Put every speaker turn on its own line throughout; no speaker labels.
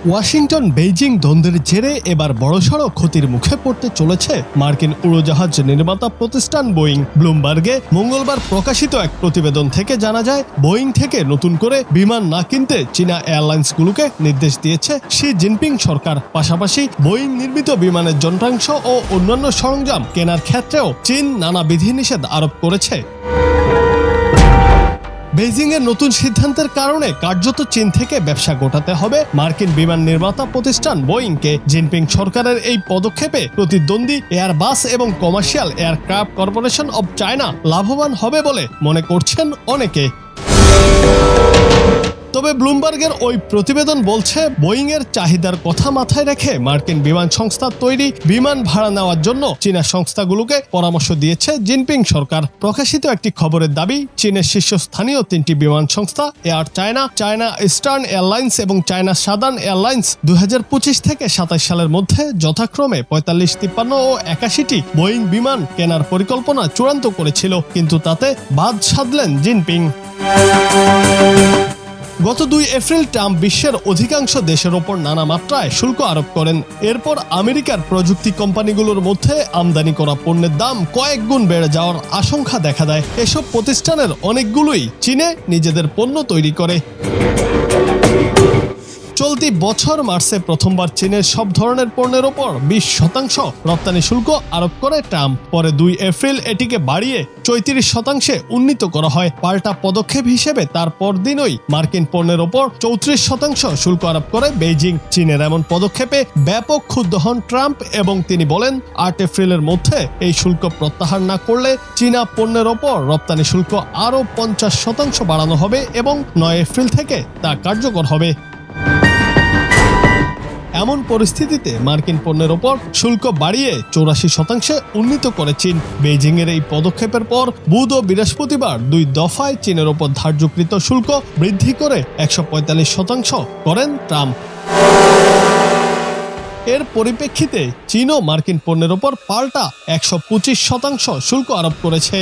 Washington Beijing দ্বন্দ্বের জেরে এবার বড়সড় ক্ষতির মুখে পড়তে চলেছে মার্কিন উড়োজাহাজ নির্মাতা প্রতিষ্ঠান বোয়িং। ব্লুমবার্গে মঙ্গলবার প্রকাশিত এক প্রতিবেদন থেকে জানা যায়, বোয়িং থেকে নতুন করে বিমান না কিনতে চীনা এয়ারলাইন্সগুলোকে নির্দেশ দিয়েছে শি জিনপিং সরকার। পাশাপাশি বোয়িং নির্মিত বিমানের যন্ত্রাংশ ও অন্যান্য সরঞ্জাম কেনার ক্ষেত্রেও চীন নানা বিধিনিষেধ আরোপ করেছে। বেইজিংয়ের নতুন সিদ্ধান্তের কারণে কার্যত চীন থেকে ব্যবসা গোটাতে হবে মার্কিন বিমান নির্মাতা প্রতিষ্ঠান বোয়িংকে। জিনপিং সরকারের এই পদক্ষেপে প্রতিদ্বন্দ্বী এয়ারবাস এবং commercial aircraft corporation of China লাভবান হবে বলে মনে করছেন অনেকে। তবে ব্লুমবার্গের ওই প্রতিবেদন বলছে, বোয়িংয়ের চাহিদার কথা মাথায় রেখে মার্কিন বিমান সংস্থার তৈরি বিমান ভাড়া নেওয়ার জন্য চীনা সংস্থাগুলোকে পরামর্শ দিয়েছে জিনপিং সরকার। প্রকাশিত একটি খবরের দাবি, চীনের শীর্ষস্থানীয় তিনটি বিমান সংস্থা air China, China eastern airlines এবং চায়না সাদার্ন এয়ারলাইন্স 2025 থেকে 27 সালের মধ্যে যথাক্রমে 45, 53 ও 81টি বোয়িং বিমান কেনার পরিকল্পনা চূড়ান্ত করেছিল, কিন্তু তাতে বাদ সাধলেন জিনপিং। গত 2 এপ্রিল ট্রাম্প বিশ্বের অধিকাংশ দেশের ওপর নানা মাত্রায় শুল্ক আরোপ করেন। এরপর আমেরিকার প্রযুক্তি কোম্পানিগুলোর মধ্যে আমদানি করা পণ্যের দাম কয়েক গুণ বেড়ে যাওয়ার আশঙ্কা দেখা দেয়। এসব প্রতিষ্ঠানের অনেকগুলোই চীনে নিজেদের পণ্য তৈরি করে। চলতি বছর মার্চে প্রথমবার চীনের সব ধরনের পণ্যের ওপর 20% রপ্তানি শুল্ক আরোপ করে ট্রাম্প। পরে 2 এপ্রিল এটিকে বাড়িয়ে 34% উন্নীত করা হয়। পাল্টা পদক্ষেপ হিসেবে তার পরদিনই মার্কিন পণ্যের ওপর 34% শুল্ক আরোপ করে বেইজিং। চীনের এমন পদক্ষেপে ব্যাপক ক্ষুব্ধ হন ট্রাম্প এবং তিনি বলেন, 8 এপ্রিলের মধ্যে এই শুল্ক প্রত্যাহার না করলে চীনা পণ্যের ওপর রপ্তানি শুল্ক আরও 50% বাড়ানো হবে এবং 9 এপ্রিল থেকে তা কার্যকর হবে। এমন পরিস্থিতিতে মার্কিন পণ্যের ওপর শুল্ক বাড়িয়ে 84% উন্নীত করে চীন। বেইজিংয়ের এই পদক্ষেপের পর বুধ ও বৃহস্পতিবার 2 দফায় চীনের ওপর ধার্যকৃত শুল্ক বৃদ্ধি করে 145% করেন ট্রাম্প। এর পরিপ্রেক্ষিতে চীনও মার্কিন পণ্যের ওপর পাল্টা 125% শুল্ক আরোপ করেছে।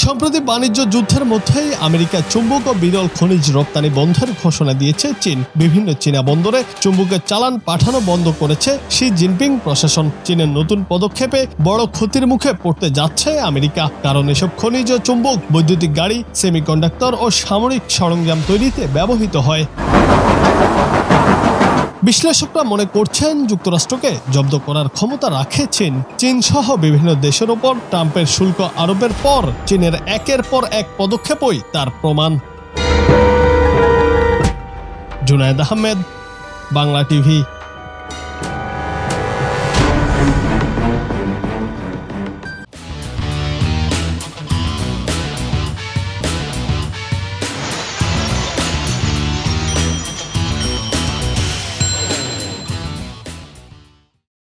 সম্প্রতি বাণিজ্য যুদ্ধের মধ্যেই আমেরিকা চুম্বক ও বিরল খনিজ রপ্তানি বন্ধের ঘোষণা দিয়েছে চীন। বিভিন্ন চীনা বন্দরে চুম্বকের চালান পাঠানো বন্ধ করেছে শি জিনপিং প্রশাসন। চীনের নতুন পদক্ষেপে বড় ক্ষতির মুখে পড়তে যাচ্ছে আমেরিকা, কারণ এসব খনিজ ও চুম্বক বৈদ্যুতিক গাড়ি, সেমিকন্ডাক্টর ও সামরিক সরঞ্জাম তৈরিতে ব্যবহৃত হয়। বিশ্লেষকরা মনে করছেন, যুক্তরাষ্ট্রকে জব্দ করার ক্ষমতা রাখে চীন। চীন সহ বিভিন্ন দেশের ওপর ট্রাম্পের শুল্ক আরোপের পর চীনের একের পর এক পদক্ষেপই তার প্রমাণ। জুনায়েদ আহমেদ, বাংলা টিভি।